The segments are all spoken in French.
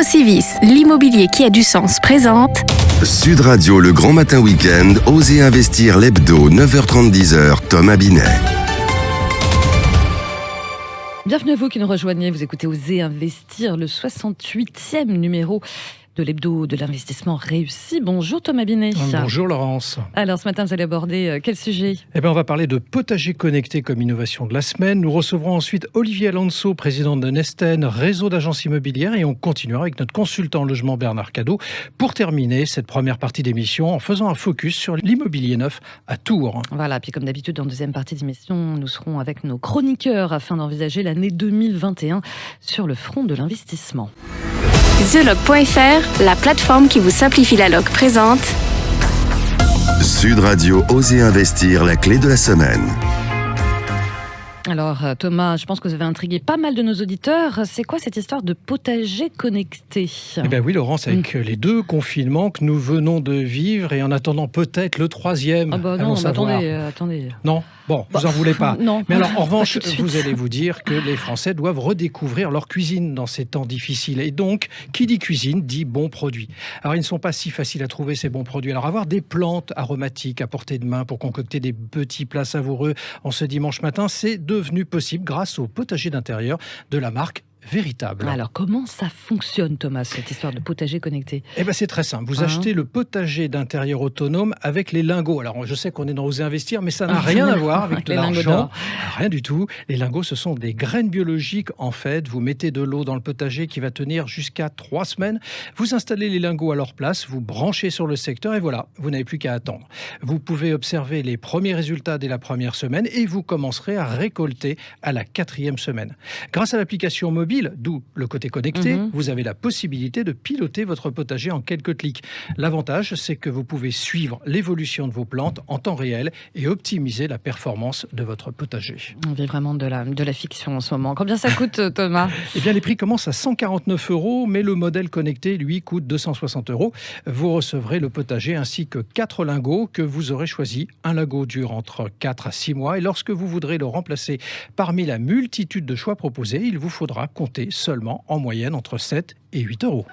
Procivis, l'immobilier qui a du sens présente Sud Radio, le grand matin week-end, Osez investir l'hebdo, 9h30-10h, Thomas Binet. Bienvenue à vous qui nous rejoignez, vous écoutez Osez investir, le 68e numéro de l'hebdo de l'investissement réussi. Bonjour Thomas Binet. Bonjour Laurence. Alors ce matin vous allez aborder quel sujet ? On va parler de potager connecté comme innovation de la semaine. Nous recevrons ensuite Olivier Alonso, président de Nesten, réseau d'agences immobilières, et on continuera avec notre consultant logement Bernard Cadot pour terminer cette première partie d'émission en faisant un focus sur l'immobilier neuf à Tours. Voilà, puis comme d'habitude en deuxième partie d'émission, nous serons avec nos chroniqueurs afin d'envisager l'année 2021 sur le front de l'investissement. TheLoc.fr, la plateforme qui vous simplifie la loc présente Sud Radio, Osez investir, la clé de la semaine. Alors Thomas, je pense que vous avez intrigué pas mal de nos auditeurs. C'est quoi cette histoire de potager connecté ? Oui Laurence, avec les deux confinements que nous venons de vivre et en attendant peut-être le troisième. Attendez. Non, bon, vous en voulez pas. Non. Mais alors en revanche, tout de suite. vous allez vous dire que les Français doivent redécouvrir leur cuisine dans ces temps difficiles. Et donc, qui dit cuisine dit bons produits. Alors ils ne sont pas si faciles à trouver ces bons produits. Alors avoir des plantes aromatiques à portée de main pour concocter des petits plats savoureux en ce dimanche matin, c'est devenu possible grâce au potager d'intérieur de la marque Véritable. Alors comment ça fonctionne Thomas, cette histoire de potager connecté ? C'est très simple. Vous achetez le potager d'intérieur autonome avec les lingots. Alors je sais qu'on est dans Osez investir, mais ça n'a rien à voir avec de l'argent. Rien du tout. Les lingots, ce sont des graines biologiques en fait. Vous mettez de l'eau dans le potager qui va tenir jusqu'à 3 semaines. Vous installez les lingots à leur place, vous branchez sur le secteur et voilà, vous n'avez plus qu'à attendre. Vous pouvez observer les premiers résultats dès la première semaine et vous commencerez à récolter à la 4e semaine. Grâce à l'application mobile, d'où le côté connecté, vous avez la possibilité de piloter votre potager en quelques clics. L'avantage, c'est que vous pouvez suivre l'évolution de vos plantes en temps réel et optimiser la performance de votre potager. On vit vraiment de la fiction en ce moment. Combien ça coûte Thomas ? Les prix commencent à 149 €, mais le modèle connecté, lui, coûte 260 €. Vous recevrez le potager ainsi que 4 lingots que vous aurez choisis. Un lingot dure entre 4 à 6 mois et lorsque vous voudrez le remplacer parmi la multitude de choix proposés, il vous faudra compter seulement en moyenne entre 7 et 8 €.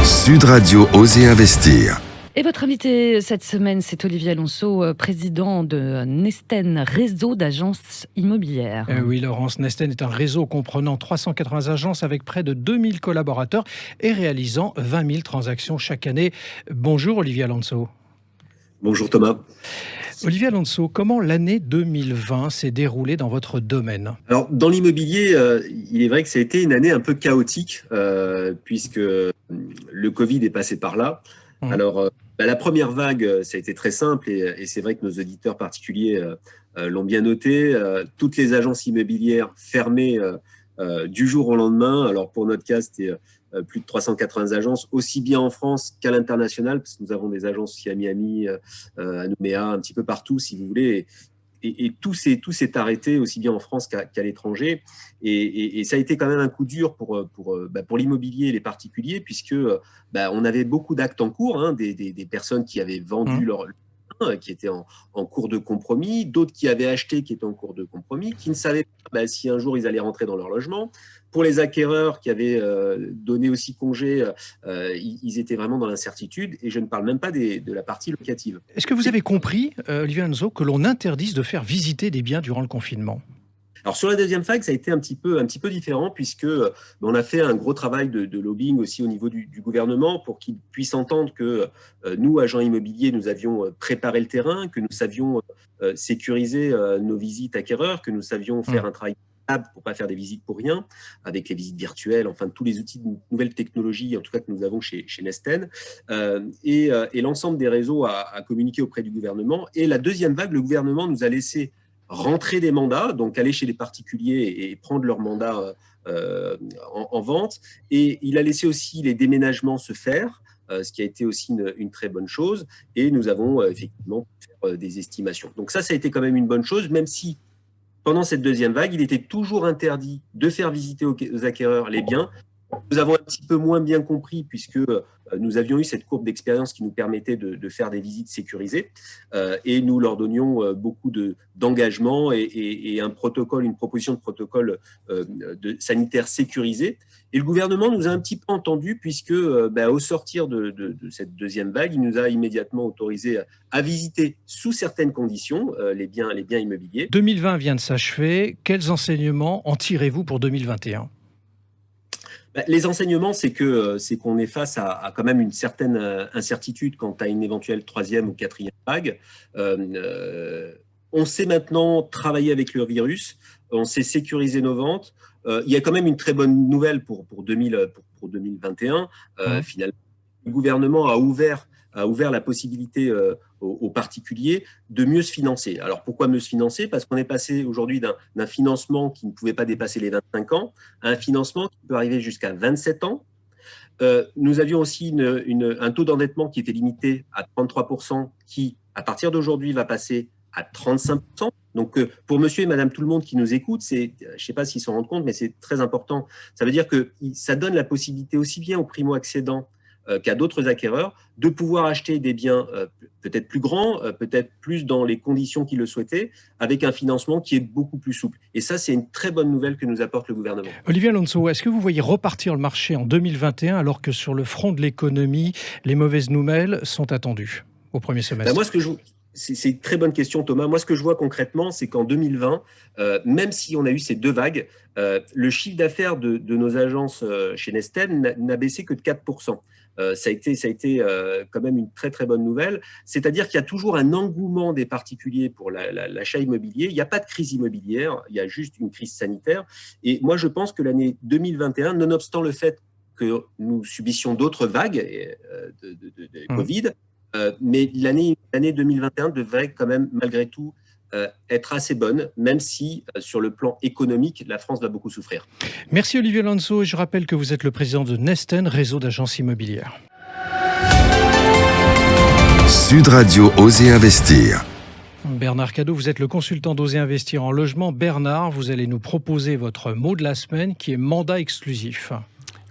Sud Radio, Osez investir. Et votre invité cette semaine, c'est Olivier Alonso, président de Nesten, réseau d'agences immobilières. Oui, Laurence, Nesten est un réseau comprenant 380 agences avec près de 2000 collaborateurs et réalisant 20 000 transactions chaque année. Bonjour Olivier Alonso. Bonjour Thomas. Olivier Alonso, comment l'année 2020 s'est déroulée dans votre domaine ? Alors, dans l'immobilier, il est vrai que ça a été une année un peu chaotique, puisque le Covid est passé par là. Alors, la première vague, ça a été très simple, et c'est vrai que nos auditeurs particuliers l'ont bien noté. Toutes les agences immobilières fermées du jour au lendemain. Alors, pour notre cas, c'était plus de 380 agences, aussi bien en France qu'à l'international, parce que nous avons des agences aussi à Miami, à Nouméa, un petit peu partout, si vous voulez. Et tout s'est arrêté, aussi bien en France qu'à l'étranger. Et ça a été quand même un coup dur pour l'immobilier et les particuliers, puisque on avait beaucoup d'actes en cours, des personnes qui avaient vendu leur qui étaient en cours de compromis, d'autres qui avaient acheté qui étaient en cours de compromis, qui ne savaient pas si un jour ils allaient rentrer dans leur logement. Pour les acquéreurs qui avaient donné aussi congé, ils étaient vraiment dans l'incertitude, et je ne parle même pas de la partie locative. Est-ce que vous avez compris, Olivier Alonso, que l'on interdise de faire visiter des biens durant le confinement ? Alors sur la deuxième vague, ça a été un petit peu différent, puisque on a fait un gros travail de lobbying aussi au niveau du gouvernement pour qu'ils puissent entendre que nous, agents immobiliers, nous avions préparé le terrain, que nous savions sécuriser nos visites acquéreurs, que nous savions faire un travail pour pas faire des visites pour rien, avec les visites virtuelles, enfin tous les outils de nouvelles technologies, en tout cas que nous avons chez Nesten, et l'ensemble des réseaux a communiqué auprès du gouvernement. Et la deuxième vague, le gouvernement nous a laissé rentrer des mandats, donc aller chez les particuliers et prendre leurs mandats en vente. Et il a laissé aussi les déménagements se faire, ce qui a été aussi une très bonne chose. Et nous avons effectivement fait des estimations. Donc ça a été quand même une bonne chose, même si pendant cette deuxième vague, il était toujours interdit de faire visiter aux acquéreurs les biens. Nous avons un petit peu moins bien compris, puisque nous avions eu cette courbe d'expérience qui nous permettait de faire des visites sécurisées, et nous leur donnions beaucoup d'engagement et un protocole, une proposition de protocole sanitaire sécurisé. Et le gouvernement nous a un petit peu entendus puisque, au sortir de cette deuxième vague, il nous a immédiatement autorisé à visiter sous certaines conditions les biens immobiliers. 2020 vient de s'achever. Quels enseignements en tirez-vous pour 2021 ? Les enseignements, c'est qu'on est face à quand même une certaine incertitude quant à une éventuelle troisième ou quatrième vague. On sait maintenant travailler avec le virus, on sait sécuriser nos ventes. Il y a quand même une très bonne nouvelle pour 2021. Finalement, le gouvernement a ouvert la possibilité aux particuliers de mieux se financer. Alors pourquoi mieux se financer ? Parce qu'on est passé aujourd'hui d'un financement qui ne pouvait pas dépasser les 25 ans à un financement qui peut arriver jusqu'à 27 ans. Nous avions aussi un taux d'endettement qui était limité à 33%, qui, à partir d'aujourd'hui, va passer à 35%. Donc, pour monsieur et madame tout le monde qui nous écoute, je ne sais pas s'ils s'en rendent compte, mais c'est très important. Ça veut dire que ça donne la possibilité aussi bien aux primo-accédants qu'à d'autres acquéreurs de pouvoir acheter des biens peut-être plus grands, peut-être plus dans les conditions qu'ils le souhaitaient, avec un financement qui est beaucoup plus souple. Et ça, c'est une très bonne nouvelle que nous apporte le gouvernement. Olivier Alonso, est-ce que vous voyez repartir le marché en 2021 alors que sur le front de l'économie, les mauvaises nouvelles sont attendues au premier semestre ? C'est une très bonne question, Thomas. Moi, ce que je vois concrètement, c'est qu'en 2020, même si on a eu ces deux vagues, le chiffre d'affaires de nos agences chez Nesten n'a baissé que de 4%. Ça a été quand même une très, très bonne nouvelle. C'est-à-dire qu'il y a toujours un engouement des particuliers pour l'achat immobilier. Il n'y a pas de crise immobilière, il y a juste une crise sanitaire. Et moi, je pense que l'année 2021, nonobstant le fait que nous subissions d'autres vagues de Covid, mais l'année 2021 devrait quand même, malgré tout, être assez bonne, même si, sur le plan économique, la France va beaucoup souffrir. Merci Olivier Alonso. Je rappelle que vous êtes le président de Nesten, réseau d'agences immobilières. Sud Radio Oser Investir. Bernard Cadot, vous êtes le consultant d'Oser Investir en logement. Bernard, vous allez nous proposer votre mot de la semaine qui est mandat exclusif.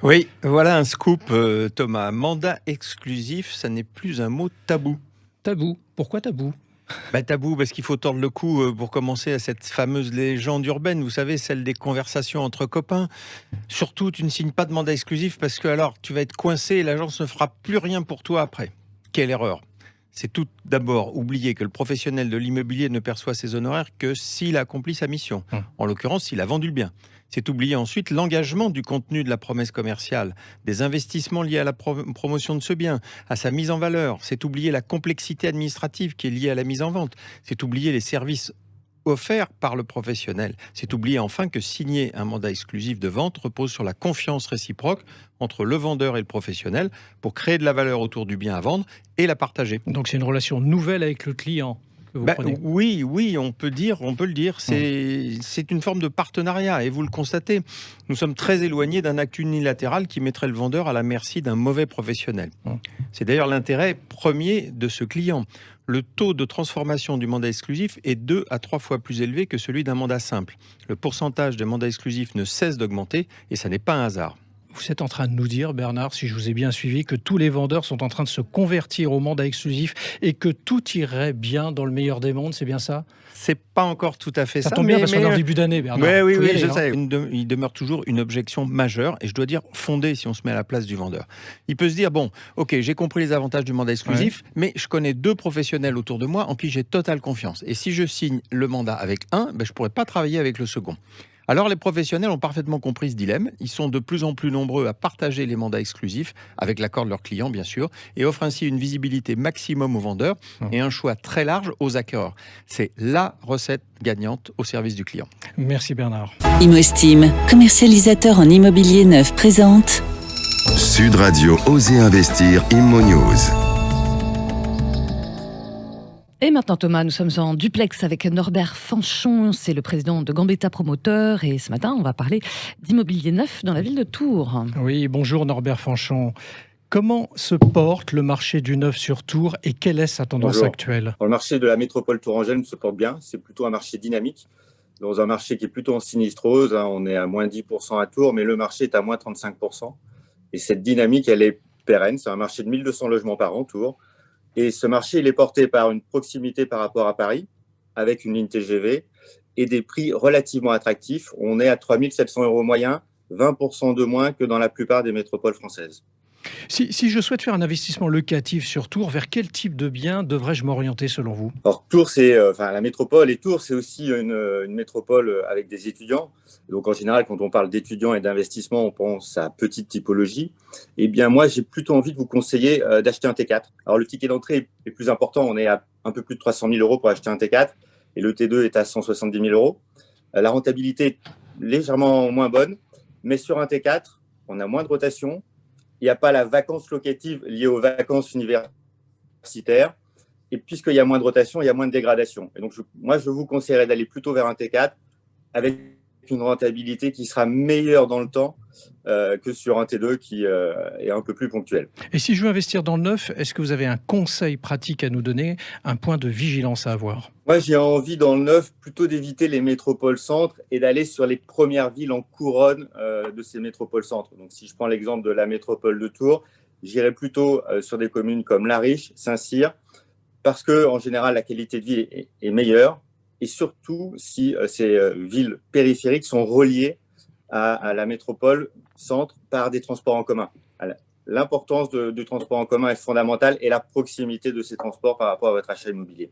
Oui, voilà un scoop, Thomas. Mandat exclusif, ça n'est plus un mot tabou. Tabou ? Pourquoi tabou ? Tabou parce qu'il faut tordre le cou pour commencer à cette fameuse légende urbaine, vous savez, celle des conversations entre copains. Surtout, tu ne signes pas de mandat exclusif parce que alors tu vas être coincé et l'agence ne fera plus rien pour toi après. Quelle erreur ! C'est tout d'abord oublier que le professionnel de l'immobilier ne perçoit ses honoraires que s'il accomplit sa mission. En l'occurrence, s'il a vendu le bien. C'est oublier ensuite l'engagement du contenu de la promesse commerciale, des investissements liés à la promotion de ce bien, à sa mise en valeur. C'est oublier la complexité administrative qui est liée à la mise en vente. C'est oublier les services offerts par le professionnel. C'est oublier enfin que signer un mandat exclusif de vente repose sur la confiance réciproque entre le vendeur et le professionnel pour créer de la valeur autour du bien à vendre et la partager. Donc c'est une relation nouvelle avec le client. Oui, on peut le dire. C'est une forme de partenariat et vous le constatez. Nous sommes très éloignés d'un acte unilatéral qui mettrait le vendeur à la merci d'un mauvais professionnel. C'est d'ailleurs l'intérêt premier de ce client. Le taux de transformation du mandat exclusif est 2 à 3 fois plus élevé que celui d'un mandat simple. Le pourcentage des mandats exclusifs ne cesse d'augmenter et ça n'est pas un hasard. Vous êtes en train de nous dire, Bernard, si je vous ai bien suivi, que tous les vendeurs sont en train de se convertir au mandat exclusif et que tout irait bien dans le meilleur des mondes, c'est bien ça ? C'est pas encore tout à fait ça. Ça tombe bien parce qu'on est en début d'année, Bernard. Oui, je sais. Il demeure toujours une objection majeure et je dois dire fondée si on se met à la place du vendeur. Il peut se dire, bon, ok, j'ai compris les avantages du mandat exclusif, mais je connais 2 professionnels autour de moi en qui j'ai totale confiance. Et si je signe le mandat avec un, je pourrais pas travailler avec le second. Alors les professionnels ont parfaitement compris ce dilemme. Ils sont de plus en plus nombreux à partager les mandats exclusifs, avec l'accord de leurs clients bien sûr, et offrent ainsi une visibilité maximum aux vendeurs et un choix très large aux acquéreurs. C'est la recette gagnante au service du client. Merci Bernard. ImmoEstime, commercialisateur en immobilier neuf, présente Sud Radio Oser Investir Immo News. Et maintenant Thomas, nous sommes en duplex avec Norbert Fanchon, c'est le président de Gambetta Promoteur et ce matin on va parler d'immobilier neuf dans la ville de Tours. Oui, bonjour Norbert Fanchon. Comment se porte le marché du neuf sur Tours et quelle est sa tendance actuelle ? Le marché de la métropole tourangelle se porte bien, c'est plutôt un marché dynamique, dans un marché qui est plutôt en sinistrose, on est à moins 10% à Tours, mais le marché est à moins 35%. Et cette dynamique, elle est pérenne, c'est un marché de 1200 logements par an, Tours. Et ce marché, il est porté par une proximité par rapport à Paris, avec une ligne TGV et des prix relativement attractifs. On est à 3 700 € moyen 20% de moins que dans la plupart des métropoles françaises. Si je souhaite faire un investissement locatif sur Tours, vers quel type de bien devrais-je m'orienter selon vous ? Alors Tours, la métropole, et Tours, c'est aussi une métropole avec des étudiants. Donc en général, quand on parle d'étudiants et d'investissement, on pense à petite typologie. Eh bien moi, j'ai plutôt envie de vous conseiller d'acheter un T4. Alors le ticket d'entrée est plus important, on est à un peu plus de 300 000 € pour acheter un T4, et le T2 est à 170 000 €. La rentabilité est légèrement moins bonne, mais sur un T4, on a moins de rotation. Il n'y a pas la vacance locative liée aux vacances universitaires. Et puisqu'il y a moins de rotation, il y a moins de dégradation. Et donc, je vous conseillerais d'aller plutôt vers un T4 avec une rentabilité qui sera meilleure dans le temps que sur un T2 qui est un peu plus ponctuel. Et si je veux investir dans le neuf, est-ce que vous avez un conseil pratique à nous donner, un point de vigilance à avoir ? Moi, j'ai envie dans le neuf plutôt d'éviter les métropoles centres et d'aller sur les premières villes en couronne de ces métropoles centres. Donc, si je prends l'exemple de la métropole de Tours, j'irai plutôt sur des communes comme La Riche, Saint-Cyr, parce qu'en général, la qualité de vie est meilleure. Et surtout, si ces villes périphériques sont reliées à la métropole centre par des transports en commun. L'importance du transport en commun est fondamentale et la proximité de ces transports par rapport à votre achat immobilier.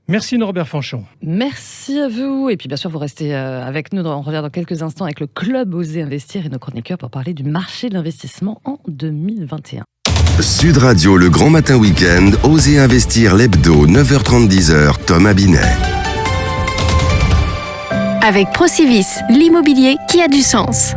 Merci Norbert Fanchon. Merci à vous. Et puis bien sûr, vous restez avec nous. On revient dans quelques instants avec le Club Osez Investir et nos chroniqueurs pour parler du marché de l'investissement en 2021. Sud Radio, le grand matin week-end, Osez Investir l'hebdo, 9h30-10h, Thomas Binet. Avec Procivis, l'immobilier qui a du sens.